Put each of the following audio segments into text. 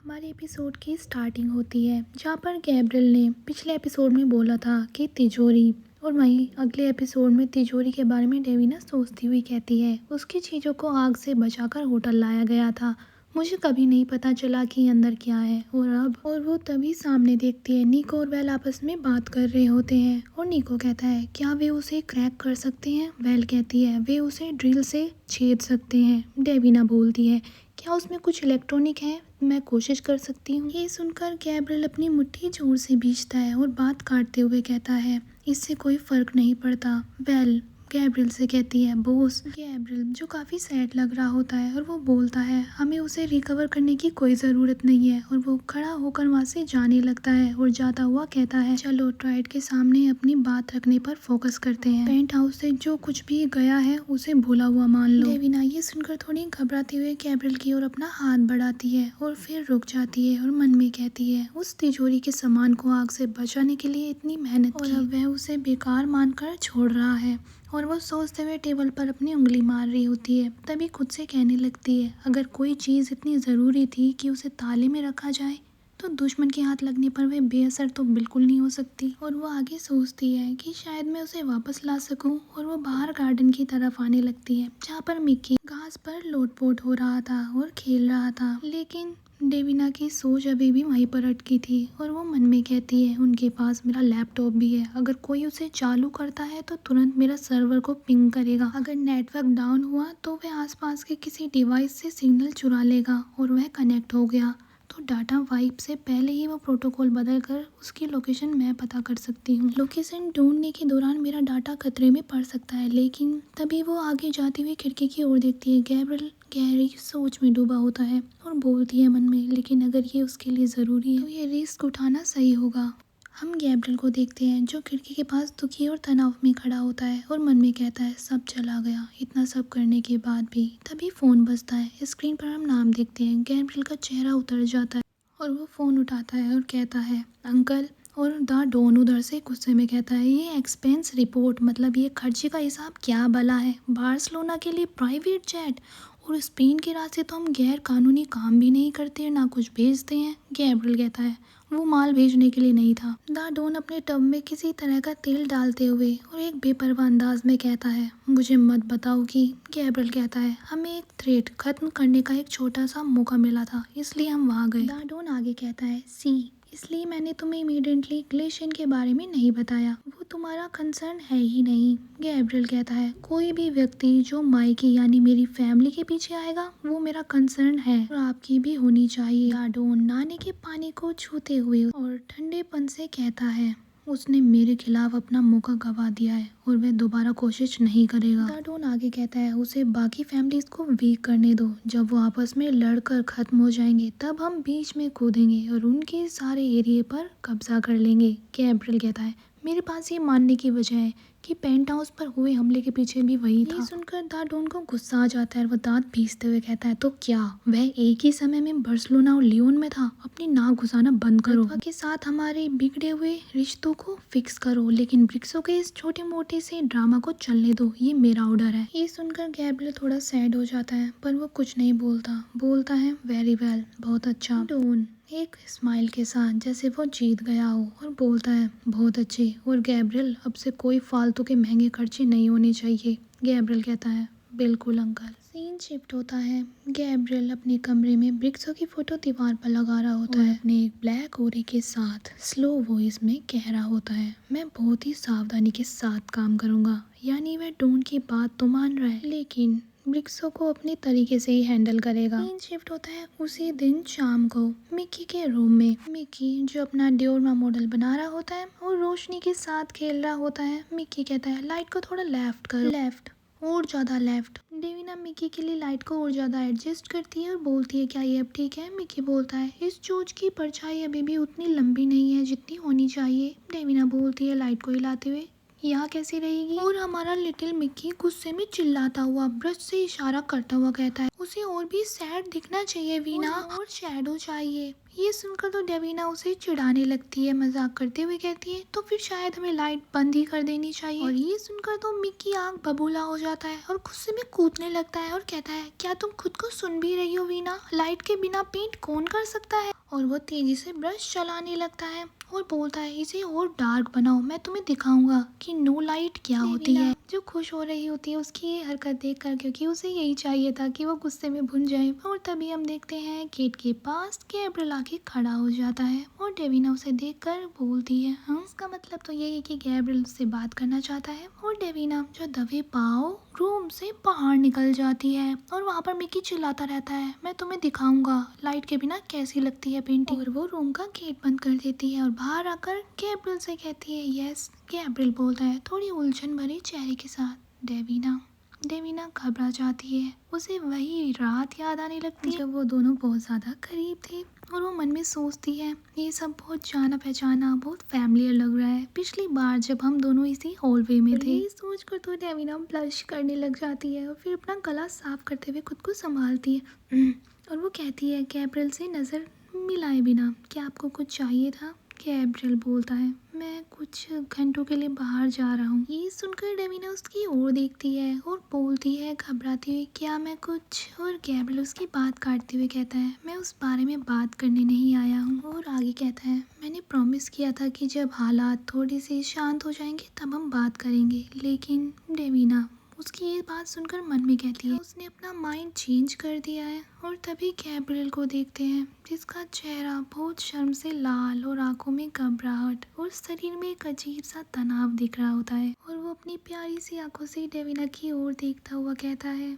हमारे एपिसोड की स्टार्टिंग होती है जहाँ पर गैब्रियल ने पिछले एपिसोड में बोला था कि तिजोरी, और वहीं अगले एपिसोड में तिजोरी के बारे में डेविना सोचती हुई कहती है उसकी चीज़ों को आग से बचाकर होटल लाया गया था। मुझे कभी नहीं पता चला कि अंदर क्या है। और वो तभी सामने देखती है निको और वेल आपस में बात कर रहे होते हैं और निको कहता है क्या वे उसे क्रैक कर सकते हैं। वेल कहती है वे उसे ड्रिल से छेद सकते हैं। डेविना बोलती है क्या उसमें कुछ इलेक्ट्रॉनिक है, मैं कोशिश कर सकती हूँ। ये सुनकर गैब्रियल अपनी मुट्ठी जोर से भींचता है और बात काटते हुए कहता है इससे कोई फर्क नहीं पड़ता। वेल गैब्रियल से कहती है बोस। गैब्रियल जो काफ़ी सैड लग रहा होता है और वो बोलता है हमें उसे रिकवर करने की कोई ज़रूरत नहीं है, और वो खड़ा होकर वहाँ से जाने लगता है और जाता हुआ कहता है चलो ट्राइड के सामने अपनी बात रखने पर फोकस करते हैं। पेंट हाउस से जो कुछ भी गया है उसे भूला हुआ मान लो। डेविना ये सुनकर थोड़ी घबराते हुए गैब्रियल की ओर अपना हाथ बढ़ाती है और फिर रुक जाती है और मन में कहती है उस तिजोरी के सामान को आग से बचाने के लिए इतनी मेहनत की और अब वह उसे बेकार मानकर छोड़ रहा है। और वो सोचते हुए टेबल पर अपनी उंगली मार रही होती है। तभी खुद से कहने लगती है अगर कोई चीज़ इतनी ज़रूरी थी कि उसे ताले में रखा जाए तो दुश्मन के हाथ लगने पर वह बेअसर तो बिल्कुल नहीं हो सकती। और वो आगे सोचती है कि शायद मैं उसे वापस ला सकूं, और वो बाहर गार्डन की तरफ आने लगती है जहाँ पर मिक्की घास पर लोटपोट हो रहा था और खेल रहा था। लेकिन डेविना की सोच अभी भी वहीं पर अटकी थी और वो मन में कहती है उनके पास मेरा लैपटॉप भी है, अगर कोई उसे चालू करता है तो तुरंत मेरा सर्वर को पिंग करेगा। अगर नेटवर्क डाउन हुआ तो वह आसपास के किसी डिवाइस से सिग्नल चुरा लेगा और वह कनेक्ट हो गया तो डाटा वाइप से पहले ही वो प्रोटोकॉल बदल कर उसकी लोकेशन मैं पता कर सकती हूँ। लोकेशन ढूंढने के दौरान मेरा डाटा खतरे में पड़ सकता है। लेकिन तभी वो आगे जाती हुई खिड़की की ओर देखती है। गैब्रियल गहरी सोच में डूबा होता है और बोलती है मन में लेकिन अगर ये उसके लिए ज़रूरी है तो ये रिस्क उठाना सही होगा। हम गैब्रियल को देखते हैं जो खिड़की के पास दुखी और तनाव में खड़ा होता है और मन में कहता है सब चला गया इतना सब करने के बाद भी। तभी फ़ोन बजता है। स्क्रीन पर हम नाम देखते हैं। गैब्रियल का चेहरा उतर जाता है और वो फ़ोन उठाता है और कहता है अंकल। और द डॉन उधर से गुस्से में कहता है ये एक्सपेंस रिपोर्ट, मतलब ये खर्चे का हिसाब क्या भला है। बार्सिलोना के लिए प्राइवेट जेट और स्पेन के रास्ते तो हम गैर कानूनी काम भी नहीं करते ना कुछ भेजते हैं। गैब्रियल कहता है वो माल भेजने के लिए नहीं था। द डॉन अपने टब में किसी तरह का तेल डालते हुए और एक बेपरवाह अंदाज में कहता है मुझे मत बताओ कि। गैब्रियल कहता है हमें एक थ्रेट खत्म करने का एक छोटा सा मौका मिला था इसलिए हम वहाँ गए। द डॉन आगे कहता है सी, इसलिए मैंने तुम्हें इमीडिएटली ग्लेशियन के बारे में नहीं बताया, वो तुम्हारा कंसर्न है ही नहीं। गैब्रियल कहता है कोई भी व्यक्ति जो माइकी यानी मेरी फैमिली के पीछे आएगा वो मेरा कंसर्न है और आपकी भी होनी चाहिए। डाडोन नाने के पानी को छूते हुए और ठंडेपन से कहता है उसने मेरे खिलाफ अपना मौका गवा दिया है और वह दोबारा कोशिश नहीं करेगा। डाडोन आगे कहता है उसे बाकी फैमिलीज को वीक करने दो, जब वो आपस में लड़कर खत्म हो जाएंगे तब हम बीच में कूदेंगे और उनके सारे एरिया पर कब्जा कर लेंगे। गैब्रियल कहता है मेरे पास ये मानने की वजह है कि पेंट हाउस पर हुए हमले के पीछे भी वही था। ये सुनकर डाडोन को गुस्सा आ जाता है और वो दांत पीसते हुए कहता है तो क्या वह एक ही समय में बार्सिलोना और लियोन में था। अपनी नाक घुसाना बंद करो, के साथ हमारे बिगड़े हुए रिश्तों को फिक्स करो, लेकिन ब्रिक्सों के इस छोटे मोटे से ड्रामा को चलने दो, ये मेरा ऑर्डर है। ये सुनकर गैब्रियल थोड़ा सैड हो जाता है पर वो कुछ नहीं बोलता है वेरी वेल, बहुत अच्छा। डोन एक स्माइल के साथ जैसे वो जीत गया हो और बोलता है बहुत अच्छे, और गैब्रियल अब से कोई फालतू के महंगे खर्चे नहीं होने चाहिए। गैब्रियल कहता है बिल्कुल अंकल। सीन शिफ्ट होता है। गैब्रियल अपने कमरे में ब्रिक्सों की फोटो दीवार पर लगा रहा होता है। अपने एक ब्लैक ओरे के साथ स्लो वॉइस में कह रहा होता है मैं बहुत ही सावधानी के साथ काम करूंगा। यानी वह डोन की बात तो मान रहा है लेकिन ब्रिक्सों को अपने तरीके से ही हैंडल करेगा। सीन शिफ्ट होता है उसी दिन शाम को मिक्की के रूम में। मिक्की जो अपना डियोरमा मॉडल बना रहा होता है और रोशनी के साथ खेल रहा होता है। मिक्की कहता है लाइट को थोड़ा लेफ्ट करो, लेफ्ट और ज़्यादा लेफ्ट। डेविना मिक्की के लिए लाइट को और ज़्यादा एडजस्ट करती है और बोलती है क्या ये अब ठीक है। मिक्की बोलता है इस चोंच की परछाई अभी भी उतनी लंबी नहीं है जितनी होनी चाहिए। डेविना बोलती है लाइट को हिलाते हुए यहाँ कैसी रहेगी। और हमारा लिटिल मिक्की गुस्से में चिल्लाता हुआ ब्रश से इशारा करता हुआ कहता है उसे और भी सैड दिखना चाहिए वीना, और शैडो चाहिए। ये सुनकर तो डेविना उसे चिढ़ाने लगती है, मजाक करते हुए कहती है तो फिर शायद हमें लाइट बंद ही कर देनी चाहिए। और ये सुनकर तो मिक्की आग बबूला हो जाता है और गुस्से में कूदने लगता है और कहता है क्या तुम खुद को सुन भी रही हो वीना, लाइट के बिना पेंट कौन कर सकता है। और वो तेजी से ब्रश चलाने लगता है और बोलता है इसे और डार्क बनाओ, मैं तुम्हें दिखाऊंगा कि नो लाइट क्या होती है। जो खुश हो रही होती है उसकी ये हरकत देखकर, क्योंकि उसे यही चाहिए था कि वो गुस्से में भुन जाए। और तभी हम देखते हैं गेट के पास गैब्रियल आके खड़ा हो जाता है और डेविना उसे देखकर बोलती है हाँ, इसका मतलब तो यही है कि गैब्रियल उससे बात करना चाहता है। और डेविना जो दबे पाँव रूम से बाहर निकल जाती है और वहाँ पर मिक्की चिल्लाता रहता है मैं तुम्हें दिखाऊंगा लाइट के बिना कैसी लगती है पेंटिंग। और वो रूम का गेट बंद कर देती है और बाहर आकर गैब्रियल से कहती है यस। गैब्रियल बोलता है थोड़ी उलझन भरे चेहरे के साथ डेविना। डेविना घबरा जाती है, उसे वही रात याद आने लगती है जब वो दोनों बहुत ज्यादा करीब थे। और वो मन में सोचती है ये सब बहुत जाना पहचाना, बहुत फैमिलियर लग रहा है, पिछली बार जब हम दोनों इसी हॉलवे में थे। ये सोच कर तो डेविना ब्लश करने लग जाती है और फिर अपना गला साफ करते हुए खुद को संभालती है। और वो कहती है गैब्रियल से नजर मिलाए बिना क्या आपको कुछ चाहिए था। गैब्रियल बोलता है मैं कुछ घंटों के लिए बाहर जा रहा हूँ। ये सुनकर डेविना उसकी ओर देखती है और बोलती है घबराती हुई क्या मैं कुछ। और गैब्रियल उसकी बात काटते हुए कहता है मैं उस बारे में बात करने नहीं आया हूँ। और आगे कहता है मैंने प्रॉमिस किया था कि जब हालात थोड़ी सी शांत हो जाएंगे तब हम बात करेंगे। लेकिन डेविना उसकी ये बात सुनकर मन में कहती है उसने अपना माइंड चेंज कर दिया है। और तभी गैब्रियल को देखते हैं जिसका चेहरा बहुत शर्म से लाल और आंखों में घबराहट और शरीर में एक अजीब सा तनाव दिख रहा होता है। और वो अपनी प्यारी सी आंखों से डेविना की ओर देखता हुआ कहता है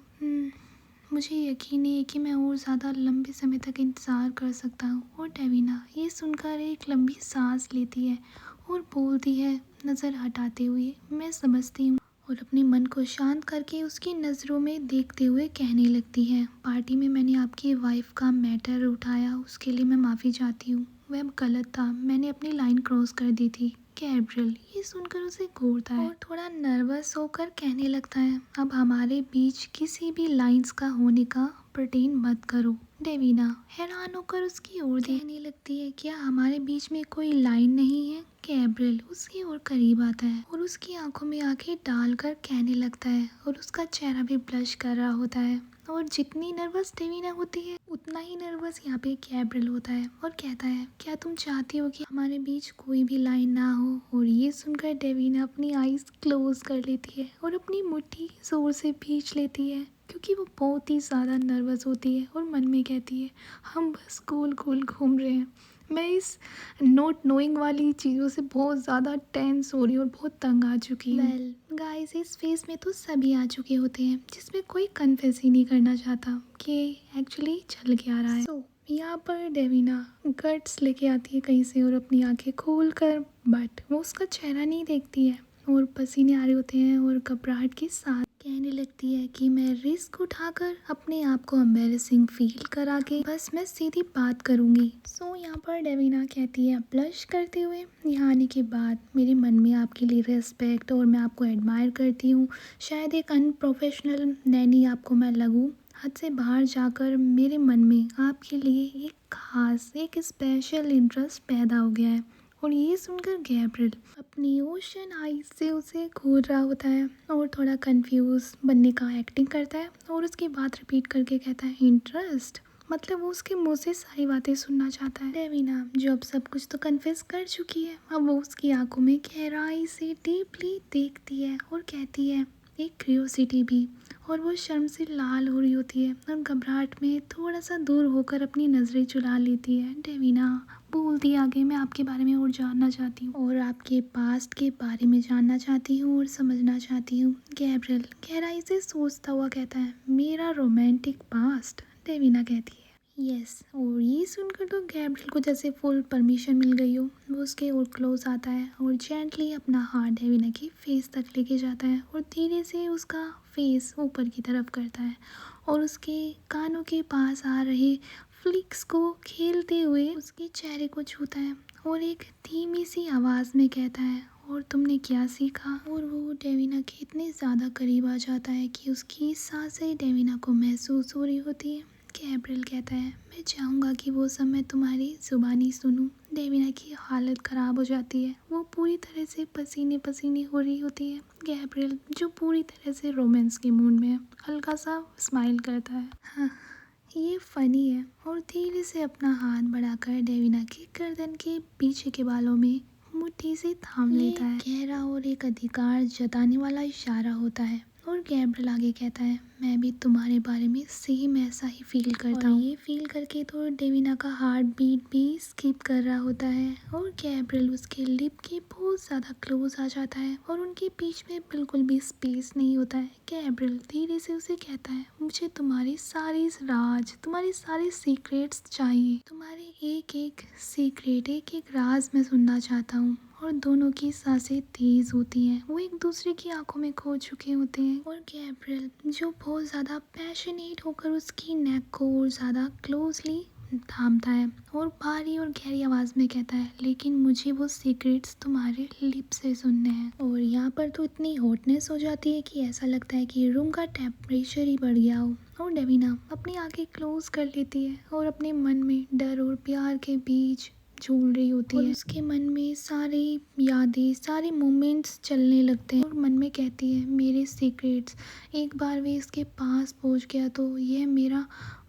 मुझे यकीन नहीं है कि मैं और ज़्यादा लंबे समय तक इंतज़ार कर सकता हूँ। और डेविना ये सुनकर एक लंबी सांस लेती है और बोलती है नज़र हटाते हुए मैं समझती हूँ। और अपने मन को शांत करके उसकी नज़रों में देखते हुए कहने लगती है पार्टी में मैंने आपकी वाइफ का मैटर उठाया, उसके लिए मैं माफ़ी चाहती हूँ, वह गलत था, मैंने अपनी लाइन क्रॉस कर दी थी। गैब्रियल ये सुनकर उसे घूरता है और थोड़ा नर्वस होकर कहने लगता है अब हमारे बीच किसी भी लाइंस का होने का प्रिटेंड मत करो। डेविना हैरान होकर उसकी ओर देखने लगती है क्या हमारे बीच में कोई लाइन नहीं है। गैब्रियल उसकी ओर करीब आता है और उसकी आंखों में आंखें डालकर कहने लगता है और उसका चेहरा भी ब्लश कर रहा होता है। और जितनी नर्वस डेविना होती है उतना ही नर्वस यहाँ पे गैब्रियल होता है और कहता है क्या तुम चाहती हो कि हमारे बीच कोई भी लाइन ना हो। और ये सुनकर डेविना अपनी आईज क्लोज कर लेती है और अपनी मुट्ठी जोर से भींच लेती है क्योंकि वो बहुत ही ज़्यादा नर्वस होती है और मन में कहती है हम बस गोल गोल घूम रहे हैं। मैं इस नोट नोइंग वाली चीज़ों से बहुत ज़्यादा टेंस हो रही हूँ और बहुत तंग आ चुकी हूँ। वेल गाइस इस फेज में तो सभी आ चुके होते हैं जिसमें कोई कन्फेस ही नहीं करना चाहता कि एक्चुअली चल क्या रहा है। यहाँ पर डेविना गट्स लेके आती है कहीं से और अपनी आंखें खोल कर बट वो उसका चेहरा नहीं देखती है और पसीने आ रहे होते हैं और घबराहट के साथ कहने लगती है कि मैं रिस्क उठाकर अपने आप को एम्बैरेसिंग फील करा के बस मैं सीधी बात करूंगी। यहाँ पर डेविना कहती है ब्लश करते हुए यहाँ आने के बाद मेरे मन में आपके लिए रेस्पेक्ट और मैं आपको एडमायर करती हूँ। शायद एक अनप्रोफेशनल नैनी आपको मैं लगूँ, हद से बाहर जाकर मेरे मन में आपके लिए एक खास एक स्पेशल इंटरेस्ट पैदा हो गया है। और ये सुनकर गैब्रियल अपनी ओशन आईज से उसे घूर रहा होता है और थोड़ा कंफ्यूज बनने का एक्टिंग करता है और उसकी बात रिपीट करके कहता है इंटरेस्ट, मतलब वो उसके मुंह से सारी बातें सुनना चाहता है। डेविना जो अब सब कुछ तो कन्फेस कर चुकी है, अब वो उसकी आंखों में गहराई से डीपली देखती है और कहती है एक क्यूरियोसिटी भी। और वो शर्म से लाल हो रही होती है और घबराहट में थोड़ा सा दूर होकर अपनी नज़रें चुरा लेती है। डेविना बोलती आगे मैं आपके बारे में और जानना चाहती हूँ और आपके पास्ट के बारे में जानना चाहती हूँ और समझना चाहती हूँ। गैब्रियल गहराई से सोचता हुआ कहता है मेरा रोमांटिक पास्ट। डेविना कहती है यस। और ये सुनकर तो गैब्रियल को जैसे फुल परमिशन मिल गई हो, वो उसके और क्लोज आता है और जेंटली अपना हाथ डेविना की फेस तक लेके जाता है और धीरे से उसका फेस ऊपर की तरफ करता है और उसके कानों के पास आ रहे फ्लिक्स को खेलते हुए उसके चेहरे को छूता है और एक धीमी सी आवाज़ में कहता है और तुमने क्या सीखा। और वो डेविना के इतने ज़्यादा करीब आ जाता है कि उसकी सांसें डेविना को महसूस हो रही होती है। गैब्रियल कहता है, मैं चाहूँगा कि वो सब मैं तुम्हारी ज़ुबानी सुनूं। डेविना की हालत ख़राब हो जाती है, वो पूरी तरह से पसीने पसीने हो रही होती है। गैब्रियल जो पूरी तरह से रोमांस के मूड में है, हल्का सा स्माइल करता है। हाँ, ये फ़नी है, और धीरे से अपना हाथ बढ़ाकर डेविना की गर्दन के पीछे के बालों में मुट्ठी से थाम लेता है। गहरा और एक अधिकार जताने वाला इशारा होता है। और गैब्रियल आगे कहता है, मैं भी तुम्हारे बारे में सेम ऐसा ही फील करता हूँ। ये फील करके तो डेविना का हार्ट बीट भी स्किप कर रहा होता है, और गैब्रियल उसके लिप के बहुत ज़्यादा क्लोज आ जाता है, और उनके बीच में बिल्कुल भी स्पेस नहीं होता है। गैब्रियल धीरे से उसे कहता है, मुझे तुम्हारी सारी राज, तुम्हारे सारे सीक्रेट्स चाहिए। तुम्हारे एक एक सीक्रेट, एक एक राज मैं सुनना चाहता हूँ। और दोनों की सांसें तेज होती हैं, वो एक दूसरे की आंखों में खो चुके होते हैं। और गैब्रियल जो बहुत ज़्यादा पैशनेट होकर उसकी नेक को और ज़्यादा क्लोजली थामता है, और भारी और गहरी आवाज़ में कहता है, लेकिन मुझे वो सीक्रेट्स तुम्हारे लिप से सुनने हैं। और यहाँ पर तो इतनी हॉटनेस हो जाती है कि ऐसा लगता है कि रूम का टेम्परेचर ही बढ़ गया हो। और डेविना अपनी आंखें क्लोज कर लेती है, और अपने मन में डर और प्यार के बीच झूल रही होती है। और उसके मन में सारी यादें, सारे मोमेंट्स चलने लगते हैं, और मन में कहती है, मेरे सीक्रेट्स, एक बार वे इसके पास पहुंच गया तो यह मेरा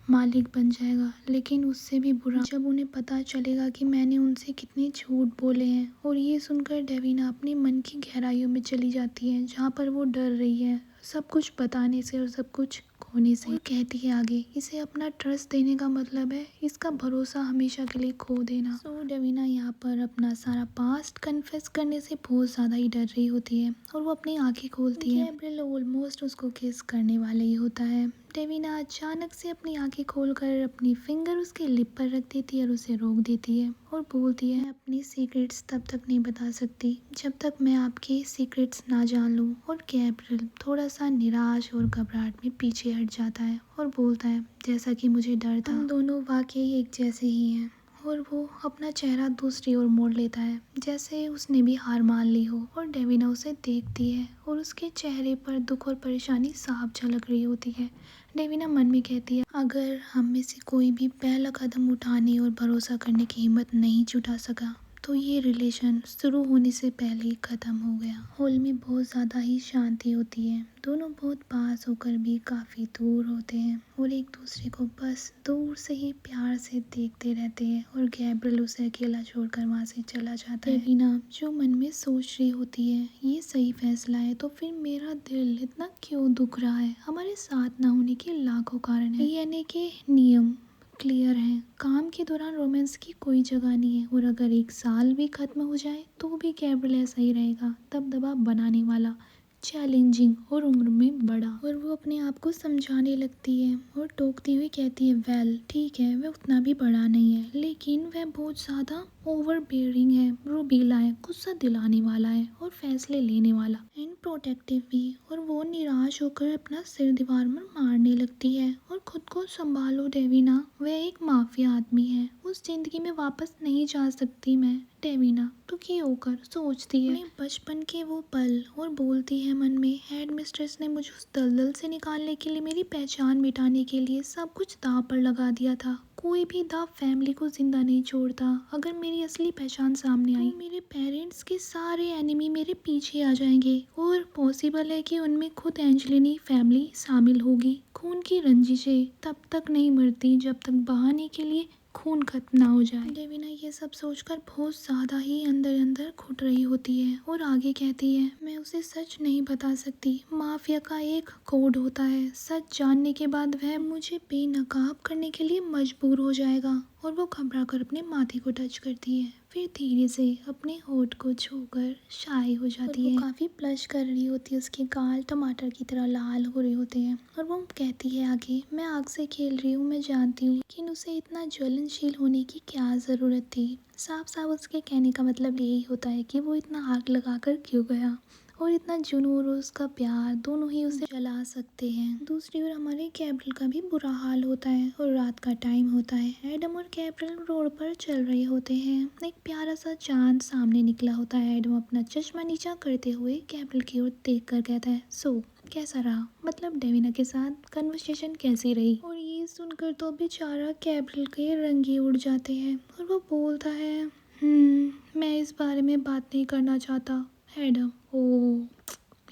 मालिक बन जाएगा। लेकिन उससे भी बुरा जब उन्हें पता चलेगा कि मैंने उनसे कितने झूठ बोले हैं। और ये सुनकर डेविना अपने मन की गहराइयों में चली जाती है, जहाँ पर वो डर रही है सब कुछ बताने से और सब कुछ खोने से। और कहती है आगे, इसे अपना ट्रस्ट देने का मतलब है इसका भरोसा हमेशा के लिए खो देना। सो डेविना यहाँ पर अपना सारा पास्ट कन्फेस करने से बहुत ज़्यादा ही डर रही होती है, और वो अपनी आंखें खोलती है। गैब्रियल ऑलमोस्ट उसको किस करने वाला ही होता है। डेविना अचानक से अपनी आंखें खोलकर अपनी फिंगर उसके लिप पर रख देती है और उसे रोक देती है, और बोलती है, मैं अपनी सीक्रेट्स तब तक नहीं बता सकती जब तक मैं आपके सीक्रेट्स ना जान लूँ। और गैब्रियल थोड़ा सा निराश और घबराहट में पीछे हट जाता है, और बोलता है, जैसा कि मुझे डर था, हम दोनों वाकई एक जैसे ही हैं। और वो अपना चेहरा दूसरी ओर मोड़ लेता है, जैसे उसने भी हार मान ली हो। और डेविना उसे देखती है, और उसके चेहरे पर दुख और परेशानी साफ झलक रही होती है। डेविना मन में कहती है, अगर हम में से कोई भी पहला कदम उठाने और भरोसा करने की हिम्मत नहीं जुटा सका, तो ये रिलेशन शुरू होने से पहले ही ख़त्म हो गया। हॉल में बहुत ज़्यादा ही शांति होती है, दोनों बहुत पास होकर भी काफ़ी दूर होते हैं, और एक दूसरे को बस दूर से ही प्यार से देखते रहते हैं। और गैब्रियल उसे अकेला छोड़कर वहाँ से चला जाता है। डेविना जो मन में सोच रही होती है, ये सही फैसला है तो फिर मेरा दिल इतना क्यों दुख रहा है। हमारे साथ ना होने के लाखों कारण हैं, यानी कि नियम क्लियर है, काम के दौरान रोमांस की कोई जगह नहीं है। और अगर एक साल भी खत्म हो जाए तो भी गैब्रियल ऐसा ही रहेगा, दबदबा बनाने वाला, चैलेंजिंग और उम्र में बड़ा। और वो अपने आप को समझाने लगती है और टोकती हुई कहती है, वेल ठीक है, वह उतना भी बड़ा नहीं है, लेकिन वह बहुत ज़्यादा ओवर बेयरिंग है, रूबीला है, गुस्सा दिलाने वाला है, और फैसले लेने वाला, एंड प्रोटेक्टिव भी। और वो निराश होकर अपना सिर दीवार में मारने लगती है, और खुद को संभालो डेविना, वह एक माफिया आदमी है, उस जिंदगी में वापस नहीं जा सकती मैं। डेविना दुखी होकर सोचती है अपने बचपन के वो पल, और बोलती है मन में, हेड मिस्ट्रेस ने मुझे उस दलदल से निकालने के लिए, मेरी पहचान मिटाने के लिए सब कुछ दांव पर लगा दिया था। कोई भी दांव फैमिली को जिंदा नहीं छोड़ता। अगर मेरी असली पहचान सामने आई तो मेरे पेरेंट्स के सारे एनिमी मेरे पीछे आ जाएंगे, और पॉसिबल है कि उनमें खुद एंजेलिनी फैमिली शामिल होगी। खून की रंजिशें तब तक नहीं मरती जब तक बहाने के लिए खून खत्म ना हो जाए। डेविना ये सब सोचकर बहुत ज़्यादा ही अंदर अंदर घुट रही होती है, और आगे कहती है, मैं उसे सच नहीं बता सकती। माफिया का एक कोड होता है, सच जानने के बाद वह मुझे बेनकाब करने के लिए मजबूर हो जाएगा। और वो घबरा कर अपने माथे को टच करती है, फिर धीरे से अपने होठ को छूकर शाय हो जाती है। वो काफ़ी ब्लश कर रही होती है, उसके गाल टमाटर की तरह लाल हो रहे होते हैं। और वो कहती है आगे, मैं आग से खेल रही हूँ, मैं जानती हूँ, लेकिन उसे इतना ज्वलनशील होने की क्या ज़रूरत थी। साफ साफ उसके कहने का मतलब यही होता है कि वो इतना आग लगाकर क्यों गया। और इतना जुनून और उसका प्यार दोनों ही उसे जला सकते हैं। दूसरी ओर हमारे गैब्रियल का भी बुरा हाल होता है और रात का टाइम होता है। एडम और गैब्रियल रोड पर चल रहे होते हैं। एक प्यारा सा चांद सामने निकला होता है। एडम अपना चश्मा नीचा करते हुए गैब्रियल की ओर देख कर कहता है, सो कैसा रहा, मतलब डेविना के साथ कन्वर्सेशन कैसी रही। और ये सुनकर तो बेचारा गैब्रियल के रंग ही उड़ जाते हैं और वो बोलता है, मैं इस बारे में बात नहीं करना चाहता। एडम, ओ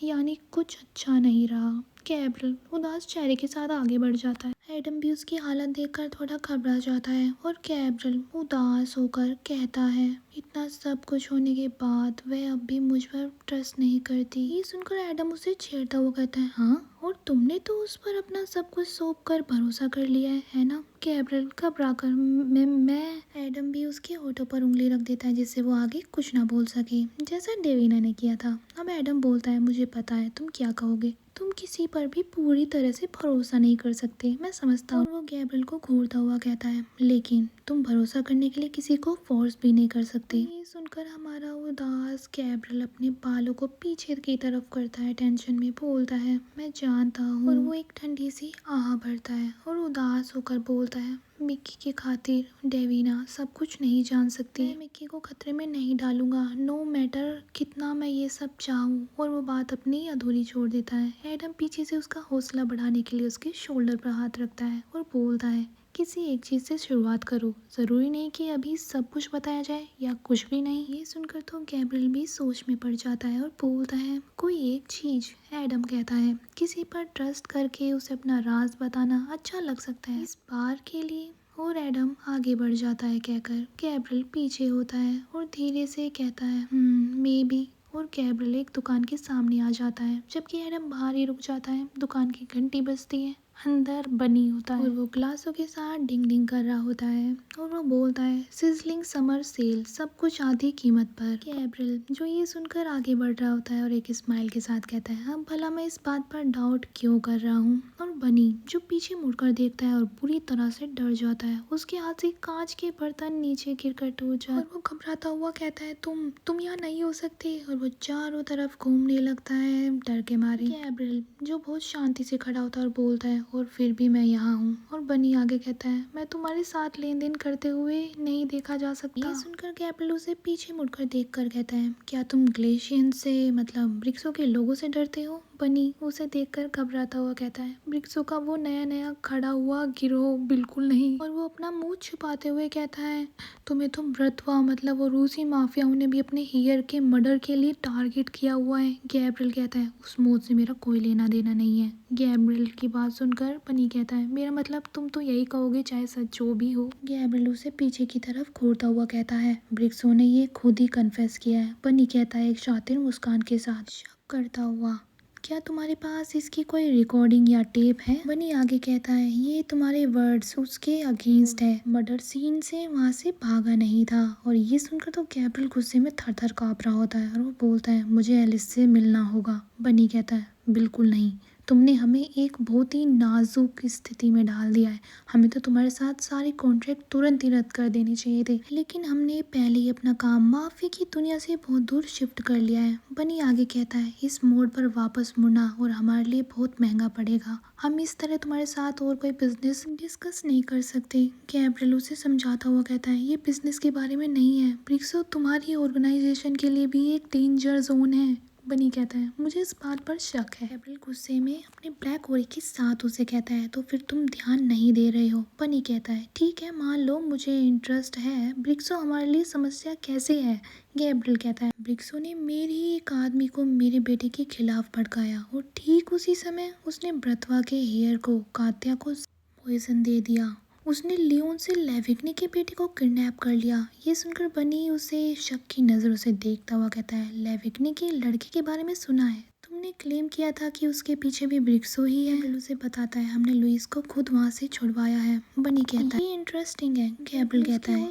यानी कुछ अच्छा नहीं रहा। गैब्रियल उदास चेहरे के साथ आगे बढ़ जाता है। एडम भी उसकी हालत देखकर थोड़ा घबरा जाता है और गैब्रियल उदास होकर कहता है, इतना सब कुछ होने के बाद वह अब भी मुझ पर ट्रस्ट नहीं करती। ये सुनकर एडम उसे छेड़ता हुआ कहता है, हाँ, और तुमने तो उस पर अपना सब कुछ सौंप कर भरोसा कर लिया है ना। गैब्रियल घबरा कर मैं एडम भी उसके होठों पर उंगली रख देता है जिससे वो आगे कुछ ना बोल सके, जैसा डेविना ने किया था। अब एडम बोलता है, मुझे पता है तुम क्या कहोगे, तुम किसी पर भी पूरी तरह से भरोसा नहीं कर सकते, मैं समझता हूँ। वो गैब्रियल को घूरता हुआ कहता है, लेकिन तुम भरोसा करने के लिए किसी को फोर्स भी नहीं कर सकते। ये सुनकर हमारा उदास गैब्रियल अपने बालों को पीछे की तरफ करता है, टेंशन में बोलता है, मैं जानता हूँ। और वो एक ठंडी सी आह भरता है और उदास होकर बोलता है, मिक्की के खातिर डेविना सब कुछ नहीं जान सकती। मैं मिक्की को खतरे में नहीं डालूंगा, नो मैटर कितना मैं ये सब चाहूँ। और वो बात अपनी अधूरी छोड़ देता है। एडम पीछे से उसका हौसला बढ़ाने के लिए उसके शोल्डर पर हाथ रखता है और बोलता है, किसी एक चीज़ से शुरुआत करो, ज़रूरी नहीं कि अभी सब कुछ बताया जाए या कुछ भी नहीं। ये सुनकर तो गैब्रियल भी सोच में पड़ जाता है और बोलता है, कोई एक चीज़। एडम कहता है, किसी पर ट्रस्ट करके उसे अपना राज बताना अच्छा लग सकता है इस बार के लिए। और एडम आगे बढ़ जाता है कहकर गैब्रियल पीछे होता है और धीरे से कहता है, मे बी। और गैब्रियल एक दुकान के सामने आ जाता है जबकि एडम बाहर ही रुक जाता है। दुकान की घंटी बजती है, अंदर बनी होता है और वो ग्लासों के साथ डिंग डिंग कर रहा होता है और वो बोलता है, सिजलिंग समर सेल, सब कुछ आधी कीमत पर। गैब्रियल जो ये सुनकर आगे बढ़ रहा होता है और एक स्माइल के साथ कहता है, अब भला मैं इस बात पर डाउट क्यों कर रहा हूँ। और बनी जो पीछे मुड़कर देखता है और बुरी तरह से डर जाता है। उसके हाथ से कांच के बर्तन नीचे गिर कर टूट जाते और वो घबराता हुआ कहता है, तुम यहाँ नहीं हो सकते। और वो चारों तरफ घूमने लगता है डर के मारे। गैब्रियल जो बहुत शांति से खड़ा होता है और बोलता है, और फिर भी मैं यहाँ हूँ। और बनी आगे कहता है, मैं तुम्हारे साथ लेन देन करते हुए नहीं देखा जा सकता। ये सुनकर गैब्रियल उसे पीछे मुड़कर देखकर कहता है, क्या तुम ग्लेशियन से मतलब ब्रिक्सो के लोगों से डरते हो। बनी उसे देखकर घबराता हुआ कहता है, ब्रिक्सो का वो नया नया खड़ा हुआ गिरोह बिल्कुल नहीं। और वो अपना मुंह छुपाते हुए कहता है, तुम्हें तो ब्रतवा मतलब वो रूसी माफियाओं ने भी अपने हियर के मर्डर के लिए टारगेट किया हुआ है। गैब्रियल कहता है, उस मौत से मेरा कोई लेना देना नहीं है। गैब्रियल की बात सुनकर बनी कहता है, मेरा मतलब तुम तो यही कहोगे चाहे सच जो भी हो। गैब्रियल उसे पीछे की तरफ घूरता हुआ कहता है, ब्रिक्सो ने ये खुद ही कन्फेस किया है। बनी कहता है एक शातिर मुस्कान के साथ, शक करता हुआ, क्या तुम्हारे पास इसकी कोई रिकॉर्डिंग या टेप है। बनी आगे कहता है, ये तुम्हारे वर्ड्स उसके अगेंस्ट है, मर्डर सीन से वहाँ से भागा नहीं था। और ये सुनकर तो गैब्रियल गुस्से में थर थर काँप रहा होता है और वो बोलता है, मुझे एलिस से मिलना होगा। बनी कहता है, बिल्कुल नहीं, तुमने हमें एक बहुत ही नाजुक स्थिति में डाल दिया है। हमें तो तुम्हारे साथ सारे कॉन्ट्रैक्ट तुरंत ही रद्द कर देने चाहिए थे, लेकिन हमने पहले ही अपना काम माफी की दुनिया से बहुत दूर शिफ्ट कर लिया है। बनी आगे कहता है, इस मोड़ पर वापस मुड़ना और हमारे लिए बहुत महंगा पड़ेगा। हम इस तरह तुम्हारे साथ और कोई बिजनेस डिस्कस नहीं कर सकते। गैब्रियल उसे समझाता हुआ कहता है, ये बिजनेस के बारे में नहीं है, ब्रिक्सो तुम्हारी ऑर्गेनाइजेशन के लिए भी एक डेंजर जोन है। बनी कहता है, मुझे इस बात पर शक है। गैब्रियल गुस्से में अपने ब्लैक ओरी के साथ उसे कहता है, तो फिर तुम ध्यान नहीं दे रहे हो। बनी कहता है, ठीक है मान लो मुझे इंटरेस्ट है, ब्रिक्सो हमारे लिए समस्या कैसे है। गैब्रियल कहता है, ब्रिक्सो ने मेरे ही एक आदमी को मेरे बेटे के खिलाफ भड़काया और ठीक उसी समय उसने ब्रतवा के हेयर को कात्या को पॉइजन दे दिया। उसने लियोन से लेविग्ने के बेटे को किडनैप कर लिया। ये सुनकर बनी उसे शक की नज़रों से देखता हुआ कहता है, लेविग्ने के लड़के के बारे में सुना है, तुमने क्लेम किया था कि उसके पीछे भी ब्रिक्सो ही है। गैब्रियल उसे बताता है, हमने लुइस को खुद वहाँ से छुड़वाया है। बनी कहता है, ये इंटरेस्टिंग है। गैब्रियल कहता है,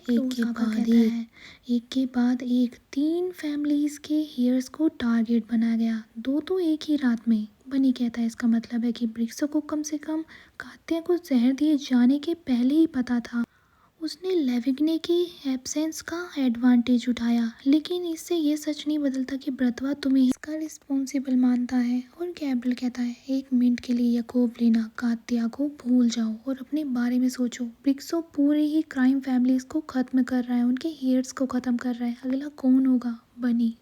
एक के बाद एक 3 फैमिलीज के हेयर्स को टारगेट बनाया गया, 2 तो एक ही रात में। बनी कहता है, इसका मतलब है कि ब्रिक्सो को कम से कम कात्या को जहर दिए जाने के पहले ही पता था। उसने लेविग्ने की एब्सेंस का एडवांटेज उठाया, लेकिन इससे ये सच नहीं बदलता कि ब्रतवा तुम्हें इसका रिस्पॉन्सिबल मानता है। और गैब्रियल कहता है, एक मिनट के लिए याकूब लेना, कात्या को भूल जाओ और अपने बारे में सोचो। ब्रिक्सो पूरी ही क्राइम फैमिलीज को खत्म कर रहा है, उनके हेयर्स को खत्म कर रहा है। अगला कौन होगा? बनी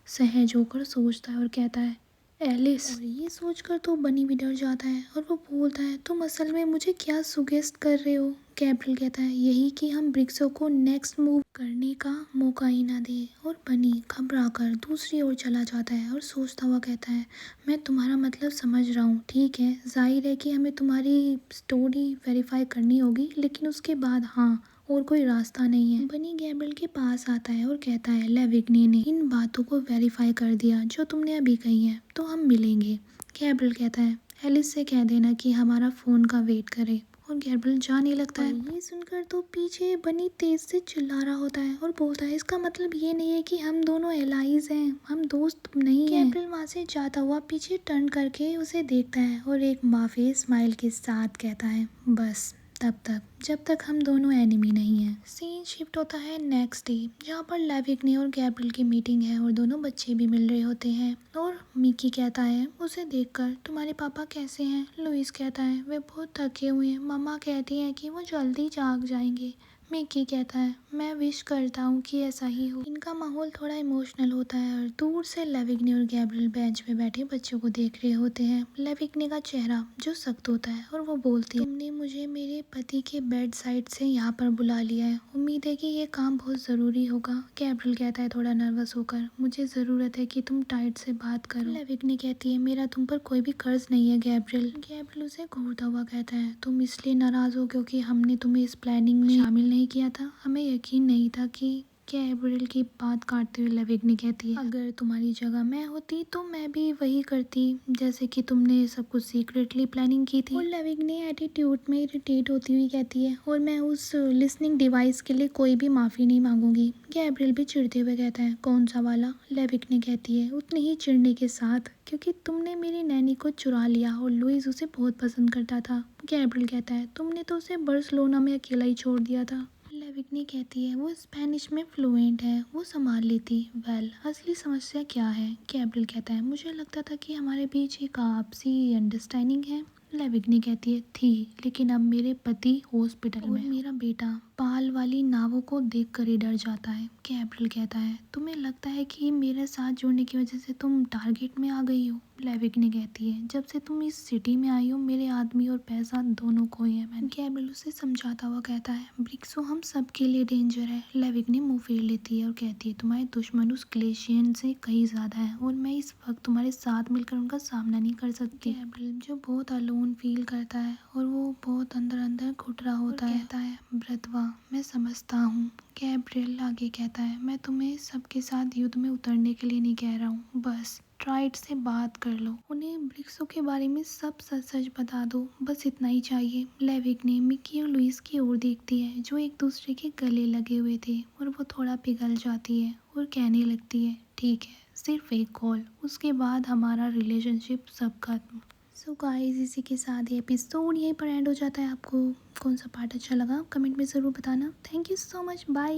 सहज होकर सोचता है और कहता है, एलिस। और ये सोचकर तो बनी भी डर जाता है और वो बोलता है, तुम असल में मुझे क्या सुगेस्ट कर रहे हो? गैब्रियल कहता है, यही कि हम ब्रिक्सो को नेक्स्ट मूव करने का मौका ही ना दे। और बनी घबरा कर दूसरी ओर चला जाता है और सोचता हुआ कहता है, मैं तुम्हारा मतलब समझ रहा हूँ, ठीक है, जाहिर है कि हमें तुम्हारी स्टोरी वेरीफाई करनी होगी, लेकिन उसके बाद हाँ, और कोई रास्ता नहीं है। बनी गैब्रियल के पास आता है और कहता है, लेविग्ने ने इन बातों को वेरीफाई कर दिया जो तुमने अभी कही है, तो हम मिलेंगे। गैब्रियल कहता है, एलिस से कह देना कि हमारा फ़ोन का वेट करे। और गैब्रियल जाने लगता है। ये सुनकर तो पीछे बनी तेज से चिल्ला रहा होता है और बोलता है, इसका मतलब ये नहीं है कि हम दोनों एलाइज हैं, हम दोस्त नहीं हैं। गैब्रियल वहाँ से जाता हुआ पीछे टर्न करके उसे देखता है और एक माफी स्माइल के साथ कहता है, बस तब तक जब तक हम दोनों एनिमी नहीं हैं। सीन शिफ्ट होता है नेक्स्ट डे, जहाँ पर लेविग्ने और गैब्रियल की मीटिंग है और दोनों बच्चे भी मिल रहे होते हैं। और मिकी कहता है उसे देखकर, तुम्हारे पापा कैसे हैं? लुइस कहता है, वे बहुत थके हुए हैं, मम्मा कहती हैं कि वो जल्दी जाग जाएंगे। मिकी कहता है, मैं विश करता हूँ कि ऐसा ही हो। इनका माहौल थोड़ा इमोशनल होता है और दूर से लेविग्ने और गैब्रियल बेंच पे बैठे बच्चों को देख रहे होते हैं। लेविग्ने का चेहरा जो सख्त होता है और वो बोलती है, तुमने मुझे मेरे पति के बेड साइड से यहाँ पर बुला लिया है, उम्मीद है कि ये काम बहुत ज़रूरी होगा। गैब्रियल कहता है थोड़ा नर्वस होकर, मुझे ज़रूरत है कि तुम टाइट से बात करो। लेविग्ने कहती है, मेरा तुम पर कोई भी कर्ज नहीं है गैब्रियल। गैब्रियल उसे घूरता हुआ कहता है, तुम इसलिए नाराज़ हो क्योंकि हमने तुम्हें इस प्लानिंग में शामिल नहीं किया था। हमें यकीन नहीं था कि गैब्रियल की बात काटते हुए लेविग्ने कहती है, अगर तुम्हारी जगह मैं होती तो मैं भी वही करती, जैसे कि तुमने सब कुछ सीक्रेटली प्लानिंग की थी। और लेविग्ने एटीट्यूड में इरिटेट होती हुई कहती है, और मैं उस लिसनिंग डिवाइस के लिए कोई भी माफ़ी नहीं मांगूंगी। गैब्रियल भी चिढ़ते हुए कहता है, कौन सा वाला? लेविग्ने कहती है, उतने ही चिढ़ने के साथ, क्योंकि तुमने मेरी नैनी को चुरा लिया और लुइस उसे बहुत पसंद करता था। गैब्रियल कहता है, तुमने तो उसे बार्सिलोना में अकेला ही छोड़ दिया था। लेविग्ने कहती है, वो स्पेनिश में फ्लुएंट है, वो संभाल लेती। वेल, असली समस्या क्या है? गैब्रियल कहता है, मुझे लगता था कि हमारे बीच एक आपसी अंडरस्टैंडिंग है। लेविग्ने कहती है, थी, लेकिन अब मेरे पति हॉस्पिटल में, मेरा बेटा पाल वाली नावों को देखकर ही डर जाता है। गैब्रियल कहता है, तुम्हें लगता है कि मेरे साथ जुड़ने की वजह से तुम टारगेट में आ गई हो? लेविग्ने कहती है, जब से तुम इस सिटी में आई हो, मेरे आदमी और पैसा दोनों खोए हैं मैंने। गैब्रियल उसे समझाता हुआ कहता है, ब्रिक्सो हम सबके लिए डेंजर है। लेविग्ने मुंह फेर लेती है और कहती है, तुम्हारे दुश्मन उस ग्लेशियन से कहीं ज्यादा है और मैं इस वक्त तुम्हारे साथ मिलकर उनका सामना नहीं कर सकती। गैब्रियल जो बहुत अलोन फील करता है और वो बहुत अंदर अंदर घुट रहा होता है, कहता है, ब्रतवा मैं समझता हूँ। गैब्रियल आगे कहता है, मैं तुम्हें सबके साथ युद्ध में उतरने के लिए नहीं कह रहा हूँ, बस ट्राइड से बात कर लो, उन्हें ब्रिक्सो के बारे में सब सच सच बता दो, बस इतना ही चाहिए। लेविग्ने मिकी और लुइस की ओर देखती है जो एक दूसरे के गले लगे हुए थे और वो थोड़ा पिघल जाती है और कहने लगती है, ठीक है, सिर्फ एक कॉल, उसके बाद हमारा रिलेशनशिप सब खत्म। सो गाइस, इसी के साथ ये एपिसोड यहीं पर एंड हो जाता है। आपको कौन सा पार्ट अच्छा लगा कमेंट में ज़रूर बताना। Thank you so much, bye.